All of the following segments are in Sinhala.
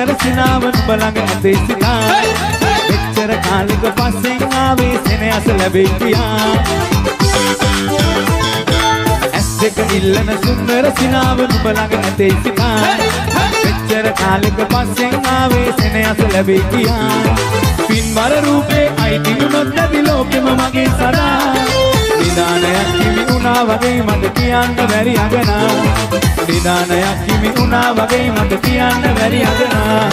සුන්දර සිනාවන් බලඟ ඇතේ සිතා මෙච්චර කාලෙක පස්සෙන් ආවේ සෙනෙහස ලැබෙයි කියා ඇස් දෙක ඉල්ලන සුන්දර සිනාවන් බලඟ ඇතේ සිතා මෙච්චර කාලෙක පස්සෙන් ආවේ සෙනෙහස ලැබෙයි කියා පින්බර රූපේ අයිති වුණොත් නැති ලෝකෙම මගේ සදා නිදානයක් හිමි වුණා වගේ මට කියන්න බැරි අගනා නිදානයක් හිමි වුණා වගේ මට කියන්න බැරි අගනා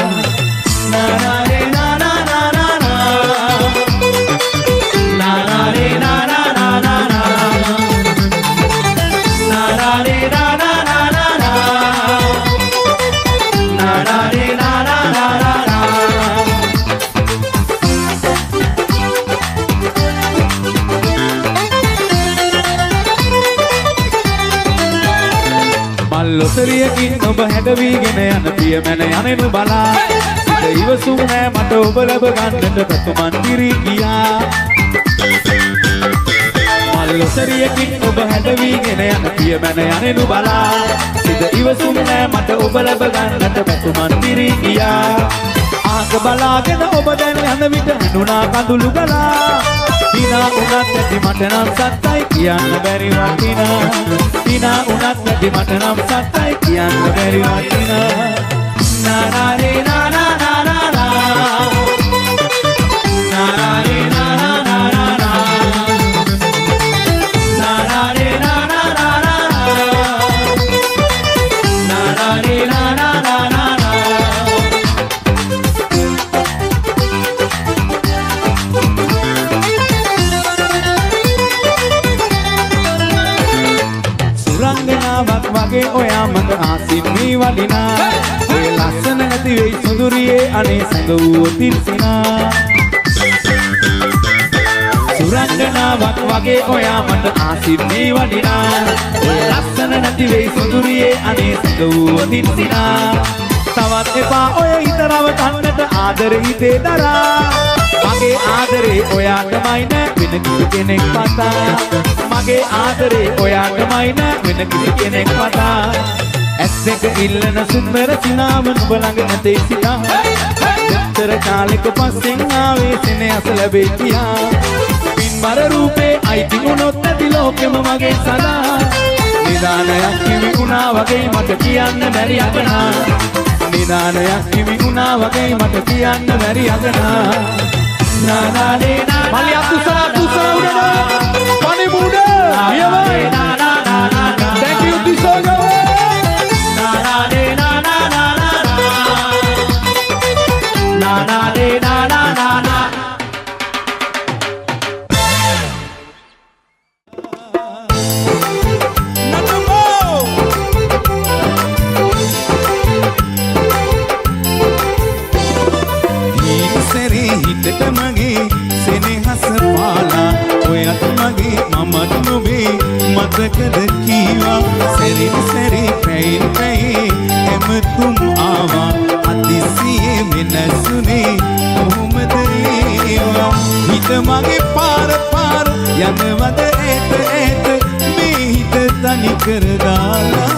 නානාරේ නානා නානා නානාරේ නානා නානා නානාරේ නානා නානා නානාරේ නානා නානා ලොතරියකින් ඔබ හැඩවීගෙන යන පියමැන යනෙනු බලා සිත ඉවසුම් නෑ මට ඔබ ලැබ ගන්නට පැතුමන් දිරි ගියා මල් ලොතරියකින් ඔබ හැඩවීගෙන යන පියමැන යනෙනු බලා සිත ඉවසුම් නෑ මට ඔබ ලැබ ගන්නට පැතුමන් දිරි ගියා ආක බලාගෙන ඔබ දැන් යන විට හඳුනා කඳුළු ගලා හිනා උනත් නැති මට නම් සත්තයි කියන්න බැරි වටිනා හිනා උනත් නැති මට නම් සත්තයි කියන්න බැරි වටිනා නානාරේ නානා නානා නානාරේ නානා නානා නානාරේ නානා නානා නානාරේ නානා නානා වගේ ඔයා මඟ ආසින් වී වඩිනා ඔය ලස්සන නැති වෙයි සුඳුරියේ අනේ සැඟ වූ තිර්සිනා සුරංගනාවක් වගේ ඔයා මට ආසින් වී වඩිනා ඔය ලස්සන නැති වෙයි සුඳුරියේ අනේ සැඟ වූ තිර්සිනා තවත් එපා ඔය හිතරව කන්නට ආදරේ හිතේ දරා මගේ ආදරේ ඔයාටමයි නෑ වෙන කිසි කෙනෙක් පතා මගේ ආදරේ ඔයාටමයි නෑ වෙන කිසි කෙනෙක් පතා ඇස් දෙක ඉල්ලන සුන්දර සිනාවන් ඔබ ළඟ ඇතේ සිතා මෙච්චර කාලෙක පස්සෙන් ආවේ සෙනෙහස ලැබෙයි කියා පින්බර රූපේ අයිති වුණොත් නැති ලෝකෙම මගේ සදා නිදානයක් හිමි වුණා වගේ මට කියන්න බැරි අගනා නිදානයක් හිමි වුණා වගේ මට කියන්න බැරි අගනා නානාරේ නානා මලි අතුසලා උඩට පණි මුඩ නියමයි නානා thank you දිසෝගව නානාරේ නානා නානාරේ නානා නානා හිතට මගේ සෙනෙහස පාලා ඔයත් මගේ මමත් නොවේ මතකද කීවා සැරින් සැරේ පැයින් පැයේ හැමතුම් ආවා අතිසියේ වෙනසුනේ කොහොමද ඒවා හිත මගේ පාර පාර යනවද ඈත ඈත මේ හිත තනි කර දාලා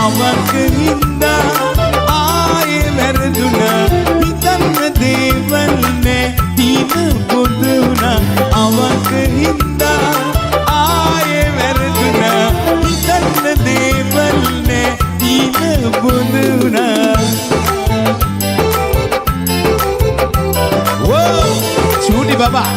අවකනින්දා ආයේ වැරදුනා දේවල් නෑ හින පොදුනා අවක හින්දා ආයේ වැරදුනා හිතන්න දේවල් නෑ හින පොදුනා වෝ චූටි බබා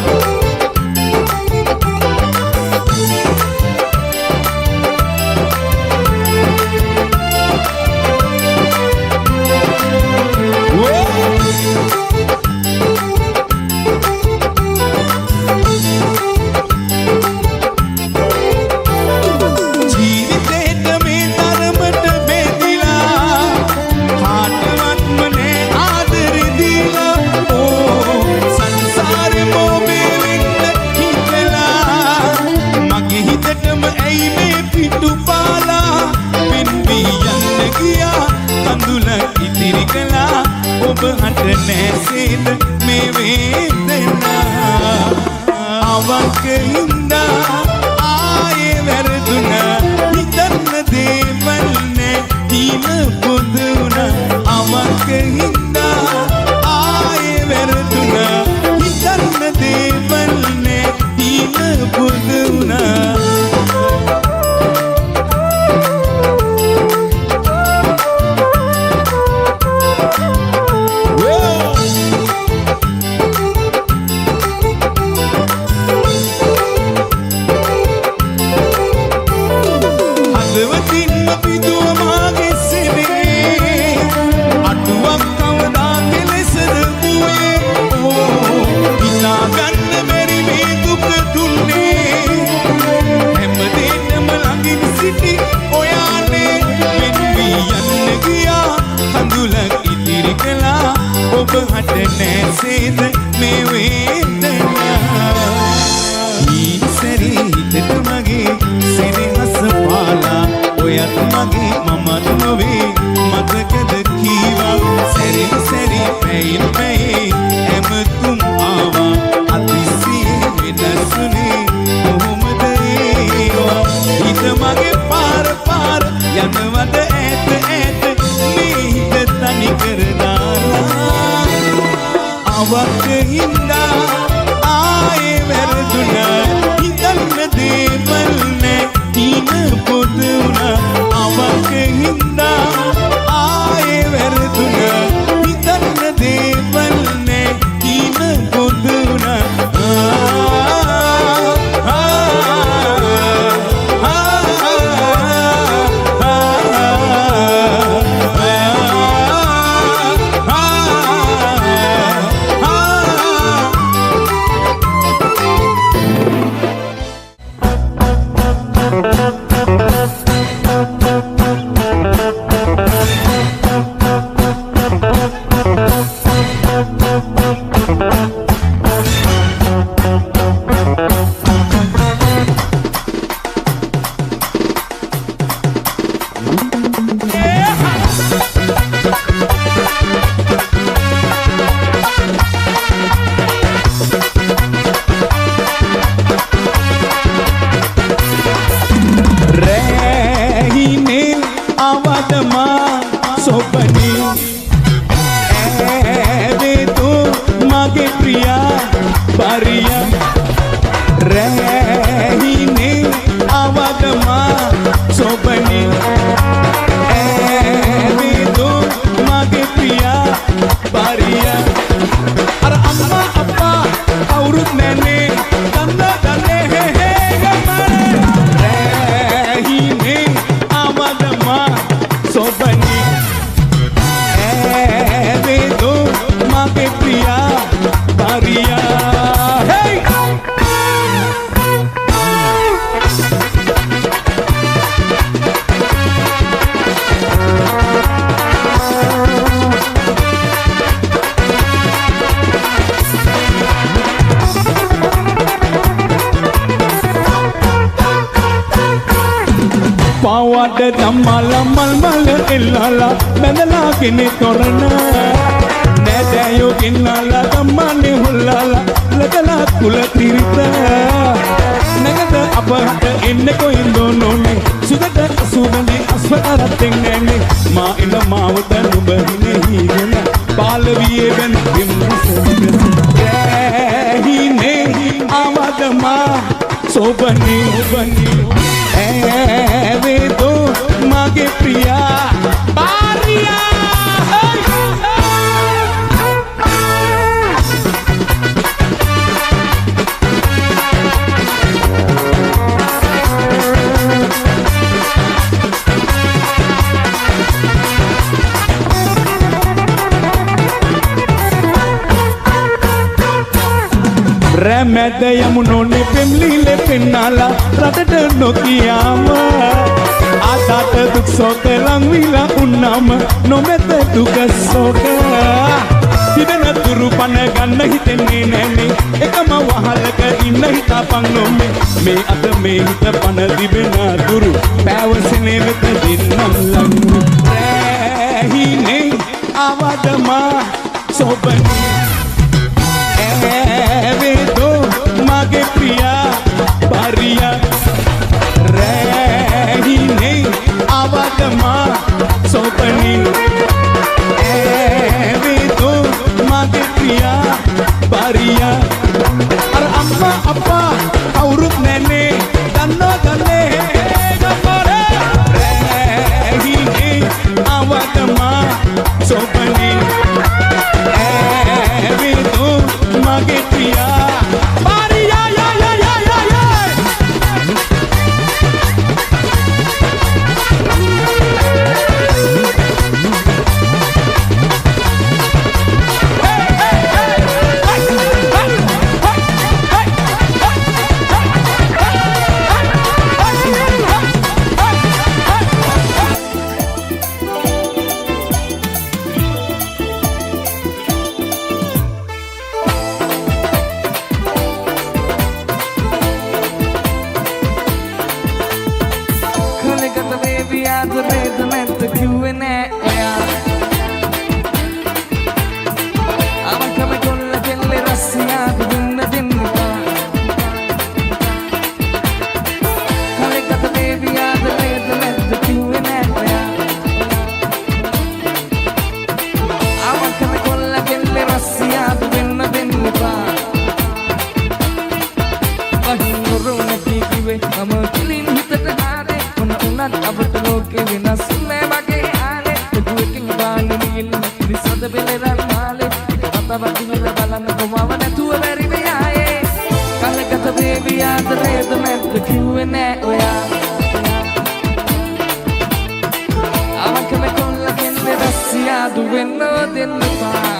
ඔබ හට නැසේද මේ වේදනා අවක හින්දා ආයේ වැරදුනා හිතන්න දේවල් නෑ හින පොදුනා අවක ඔයත් මගේ මමත් නොවේ මතකද කීවා සැරින් සැරි පැයින් පැයි හැමතුම් ආවා අතිසියේ වෙනසුනේ කොහොමද ඒවා හිත මගේ පාර පාර යනවද ඈත ඈත මේ හිත තනි කර දාලා අවක හින්දා ආයේ වැරදුනා හිතන්න දේවල් නෑ තීන පොත වුණා අවක හින්දා ආයේ වැරදුනා හිතන්න දේවල් නෑ තීන පොත වුණා Damala malmala illala bedala kine torna nadayo innala damane hullala ladala kula tirita nagada abahata enne ko indonone sudata sudane aswara tengene ma ila mawda nubahine higena balwiye ben hine awadama sobani bani eve do mage priya bariya Remede yamunone pemlile pinnala radata nokiyama adata duk soka langwila unnama nomete duka soka tibena turu pana ganna hitenne nene ekama wahalaka inna hita pannome me ata me hita pana dibena turu pawasene veta dinnam langu hine awadama sobani eve do mage priya bariya rehine avadama sobani eve do mage priya bariya ar amma appa aurut nene danno danne gamare rehine avadama sobani baby ආදරේද නැද්ද කිව්වේ නෑ ඔයා අවංකම කොල්ල කෙල්ලේ රස්සියාද දුන්න දෙන්නවා කලකට baby ආදරේද නැද්ද කිව්වේ නෑ ඔයා අවංකම කොල්ල කෙල්ලේ රස්සියාද දුන්න දෙන්නවා I'm a clean hit at the heart. When I'm not about to look in a swim again, the working band in this other belly and male. The balance of one and two very high. Calcutta baby, and the rhythm and the Q&A. I'm a chemical like in the Russia, the window in the bar.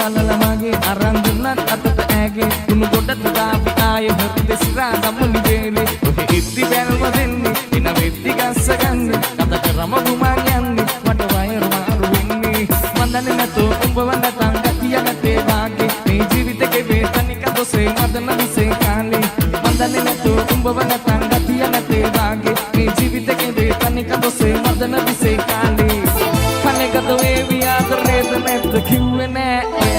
Palala mage arandunan atata age unu godat davi aaye herde sirada muni vele ohe itti belma denni ina veddi gassaganni kadata rama gumanyanni mata wayar maru wenni mandane natu umba wanda tangatiya nate vage me jeevithake vetanika dose madana dise kale mandane natu umba wanda tangatiya nate vage me jeevithake vetanika dose madana dise kale Kalekata baby ආදරේද නැද්ද කිව්වේ නෑ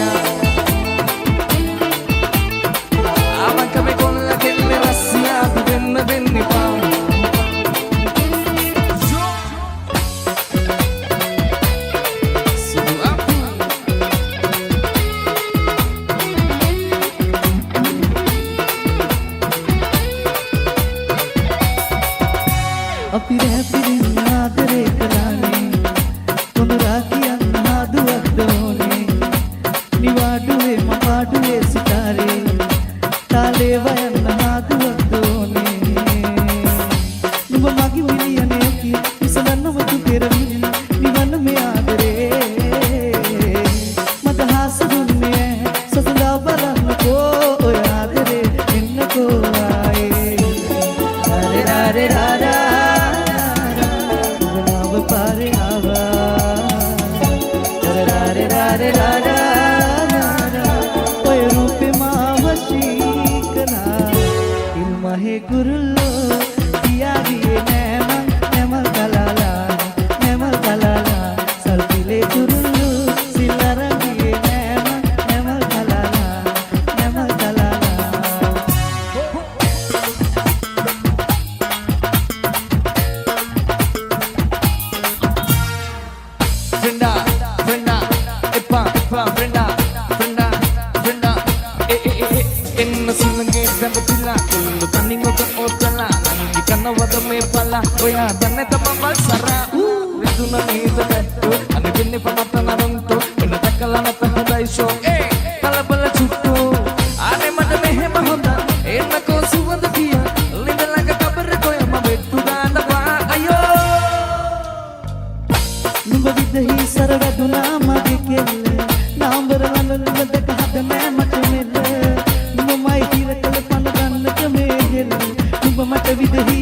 අවංකම කොල්ල කෙල්ලේ රස්සියාද දෙන්න දෙන්නෙපා අපි රැපිරින් ආදරේ කළානේ කොඳුරා කියන්න හදුවක් දෝනේ නිවාඩුවේ මපාඩුවේ සිතාරේ තාලේ වයන්න හදුවක් දෝනේ නුඹ මගේ මිලියනේ කිය ඉසලන්නම තු පෙරවිලි නිවන්න මේ ආදරේ මට හාස දුන්නේ සසඳා බලන්නකෝ ඔය ආදරේ එන්නකෝ ආයේ රාරේ රාරේ Gurullo diyagiye nemal kalala salpile gurullo silarangiye nemal kalala Brenda epa Brenda enna silange dambila kullu taningoga otala nangi kanawada me pala oya danne tamma sara riduna nida bettu ani binne pamatana rantu enna takalana tahadai show kalabala chuttu ane mada mehema honda enna ko suwanda kiya lindalaga kabar koyama bettu dana pa ayo නුඹ විදහි සරවැදුනා මගේ කෙල්ල නාම්බර වලන දෙක හද මෑ මට මෙල්ල නුඹමයි හිර කළ පන ගන්නක මේ හෙල්ල නුඹ මට විදහි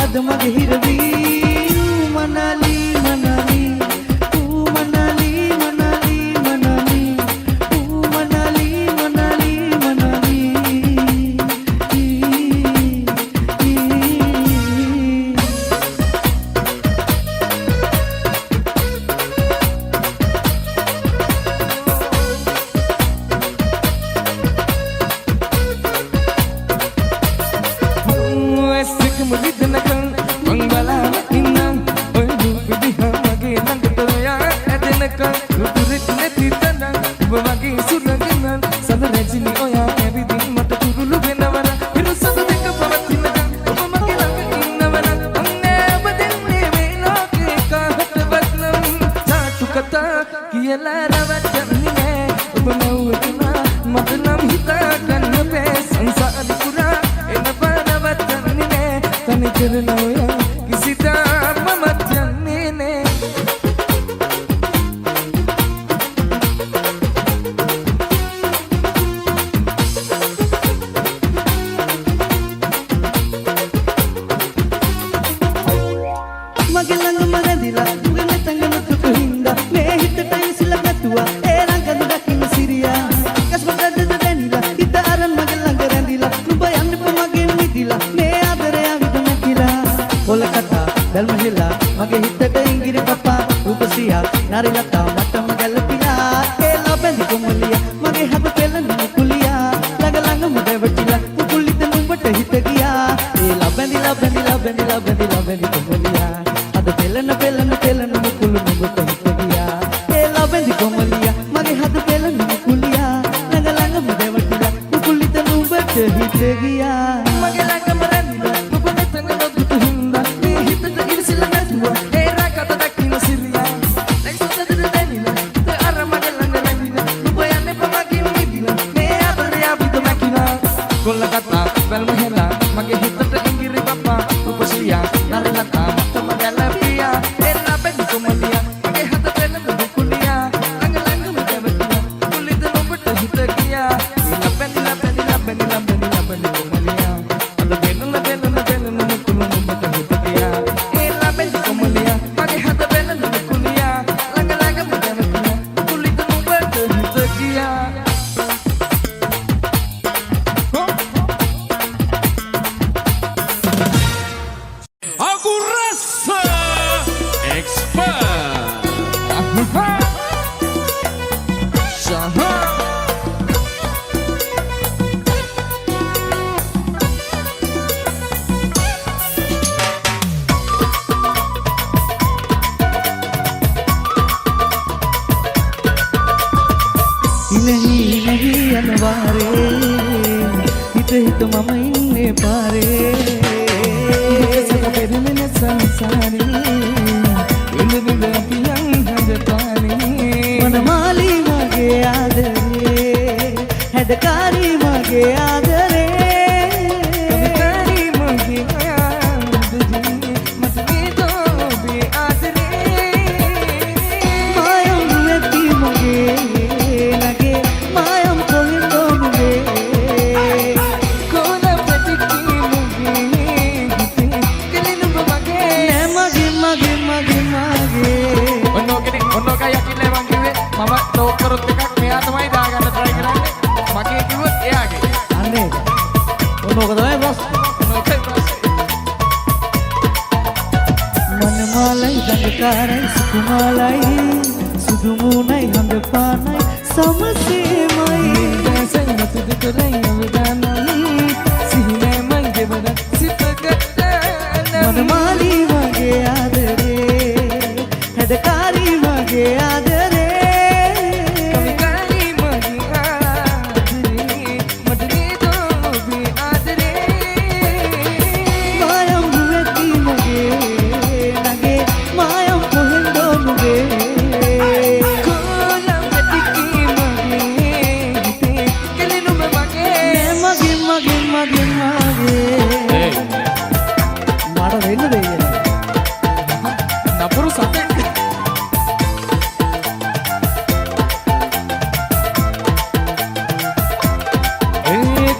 අද මගේ හිරවි මනාලි මනාලි ඌ මනාලි මනාලි මනාලි ඌ මනාලි මනාලි මනාලි කොලකතා බැල්මහිලා මගේ හිතට ඉංගිරි පපා රූපසියා නාරිලතා මටම ගැලපිලා ඒ ලබැඳි කොමලියා මගේ හද පෙළන කුලියා ළඟ ළඟම දැවටිලා කුකුලිත නුඹට හිත ගියා ඒ ලබැඳි කොමලියා අද පෙළන කුළු නුඹට හිත ගියා ඒ ලබැඳි කොමලියා මගේ හද පෙළන කුලියා ළඟ ළඟම දැවටිලා කුකුලිත නුඹට හිත ගියා මගේ ළඟම රැඳිලා නුඹ මෙතන නොදුටු හින්දා මේ හිතට ඉරිසිල්ල නැතුව ඒ රාකත දකින්න සිරියා ලැක්සතට දැනිලා ඒ අර මගේ ළඟ රැඳිලා නුඹ යන්නේ පමකින් මිදිලා මේ අතරේ අපිට මැකිලා කොල්ලකතා බැල්මහෙලා මගේ හිතට ඉංගිරි පපා උපසියා නරලතා මතම ගැලපියා ඒ ලබෙන් කොමලියා මගේ හත පෙළන දුකුලියා ළඟ ළඟම දැවටිලා කුලිත නුඹට හිත ගියා ඒ ලබෙන් කොමලියා අද වෙනල කුළු නුඹට හිත ගියා ඒ ලබෙන් කොමලියා මගේ හත පෙළන දුකුලියා ළඟ ළඟම දැවටිලා කුලිත නුඹට හිත ගියා Aku rasa expert. नहीं अनवारे हित मम इन्ने पारे सपने संसारी विंद विंद अपियं हद पानी मनमाली मगे आदरे हेडकारी मगे आदरे कविकारी मगे आदरे मतली तो भी आदरे मायम वेती मगे लगे मायम कोहिंदो मुगे कोना प्रतिकी मुगे हिते कलिनु मगे मगे ඔන්න ඔකයි යකින්නේ මං කිව්වේ මම ටෝක් කරොත් එකක් මෙයා තමයි දාගන්න try කරන්නේ මගේ කිව්වොත් එයාගේ අනේ ඔනෝක තමයි බස් ඔන්න ඔකයි ප්‍රශ්නේ මනමාලයි දඟකාරයි සුකුමාලයි සුදුමුණයි හඳපානයි සමසේමයි දැසෙන් මතුද කරයි අවදානයි සිහිනමයි දෙවන සිතකට මනමාලි මගේ ආදරේ හැඩකාරි මගේ ආදරේ කවිකාරී මගේ ආදරේ මඩනේ දෝබේ ආදරේ මායම් වෙති මගේ නගේ මායම් කොහෙන්දෝ නුගේ කොලම් දෙකී මගේ හිතේ කෙලිනුම මගේ මගේ මට වෙන්න දෙන්නේ නපුරු සතෙක්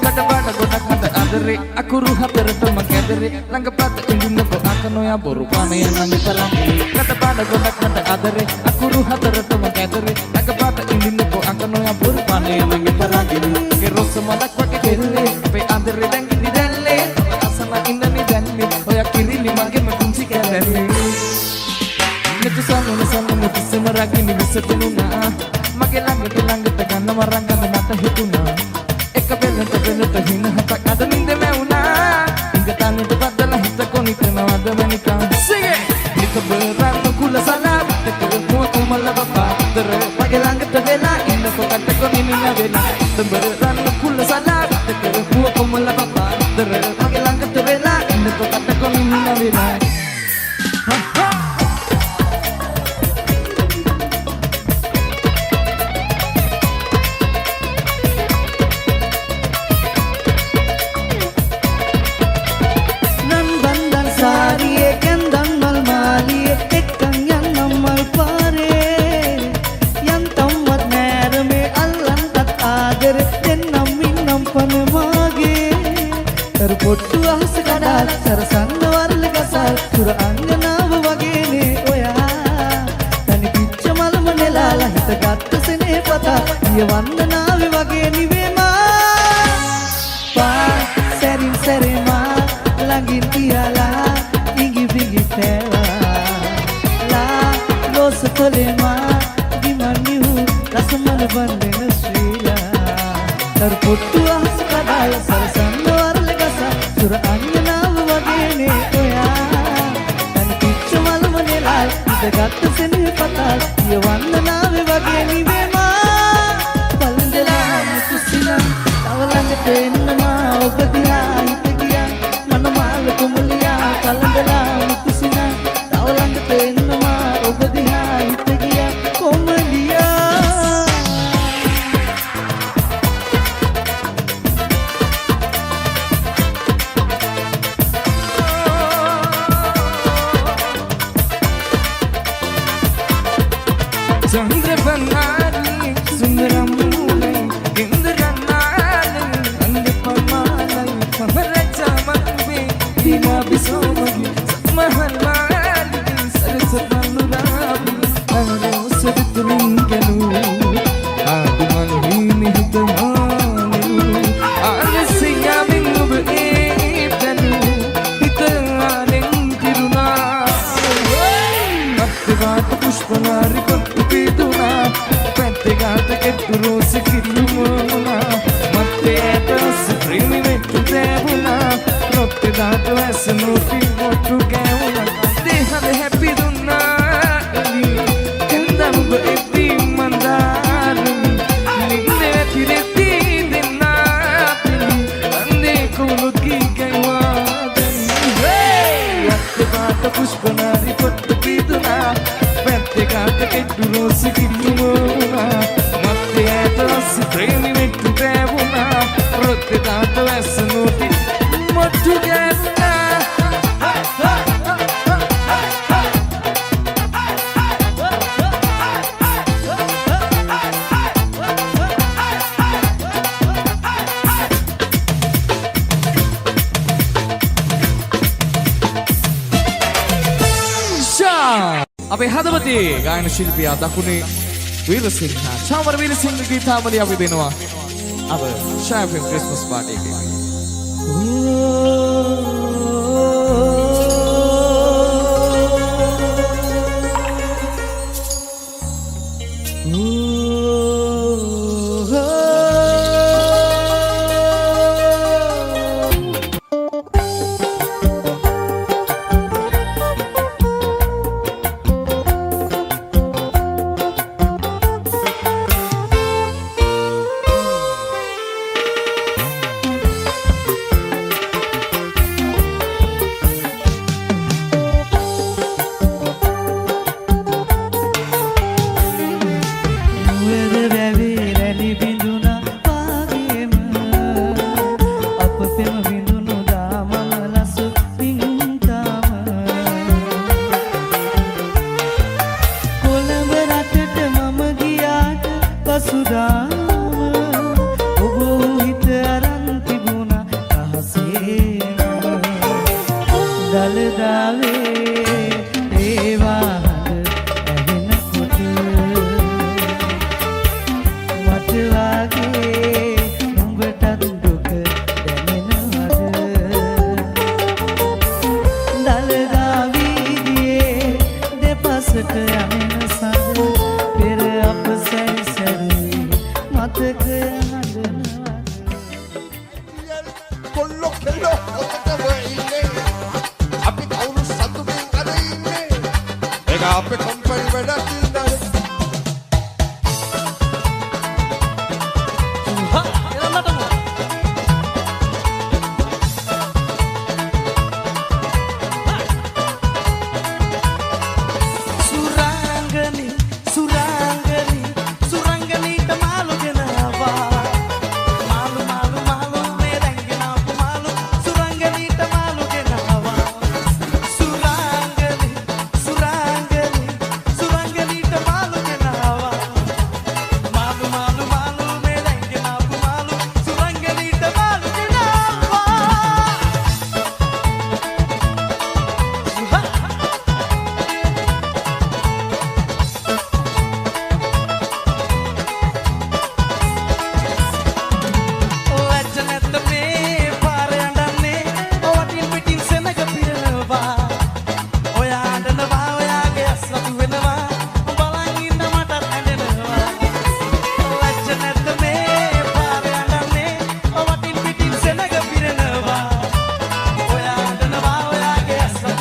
කටපාඩ ගොඩක් හද අදරේ අකුරු හතරටම කැදරේ ළඟපත ඉඳින්නකො අකනොයා බොරු පානේ නම් තරම් කටපාඩ ගොඩක් හද අදරේ අකුරු හතරටම කැදරේ ළඟපත ඉඳින්නකො අකනොයා බොරු පානේ නම් තරම් ගේ රොස්ස මලක් වගේ දෙල්ලේ අපේ අදරේ දැංගිලි දැල්ලේ අසම ඉන්නනි දැල්ලේ ඔය කිරිලි මගේම කුංචි කැලේ මෙතු සමුන කිසිම රකින්න විසතුණා මගේ ළඟට ගන්න මරංගන මට හිතුණා එක වෙලට හින හතක් අද නින්ද මැවුණා ඉංගතනෙට බදලා හිත කොනිකනවද වෙනිකම් සිගේ නික බරන්න කුල සලාවිතක මුව කුමල බපාතර මගේ ළඟට වෙලා ඉන්නකො කට කොනින්න වෙලා බරන්න කුල සලාවිතක මුව කුමල බපාතර මගේ ළඟට වෙලා ඉන්නකො කට කොනින්න වෙලා පොට්ටු අහස කඩා සරසන්න වරල ගසල් තුර අංගනාව වගේනේ ඔයා තනි පිච්ච මලම නෙලාලා හිත ගත්ත සෙනේ පතා ඊය වන්දනාවේ වගේ නිවේමා පා සැරින් සැරේමා ළඟින් තියලා ඉඟි digitela la los kolema dimanihu rasman bandena srila tar pottu ahas kadal sarsanna warle gasa sur annav wagene oya tan pichu malmane lal idagatta sene patal yewanna nave wagene vema palndela mutusina tawlange tennama obadiya hitagiya manamal kumliya palndela mutusina tawlange tennama obadiya hitagiya kumliya Chandravanali sundaramulai indranaali andapamalai maharajamanve dina bisomagi satmahalmali sarasatmanurabi nare usavitringanu adumalhini hitamanu alasiyamin ube ebdanu hitanen kiruna Mattivata pushpanari pattu piduna Pettigata kettu rosi kirumuna Matteeta supremi vettu devuna Rottidata vesanuti vottu gevuna Dehade happy dunna Kendamuga etti mandarani Ninde vetiretti denna pili Ande kuluki gaiwadani Mattivata pushpanari pattu piduna Pettigata kettu rosi kirumuna Matteeta supremi vettu devuna Rottidata vesanuti vottu gevuna අපේ හදවතේ ගායන ශිල්පියා දකුණේ වීරසිංහ චාමර වීරසිංහ ගීතාවලිය අපි දෙනවා අප ෂාෆින් ක්‍රිස්මස් පාටි එකේ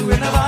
වෙනවා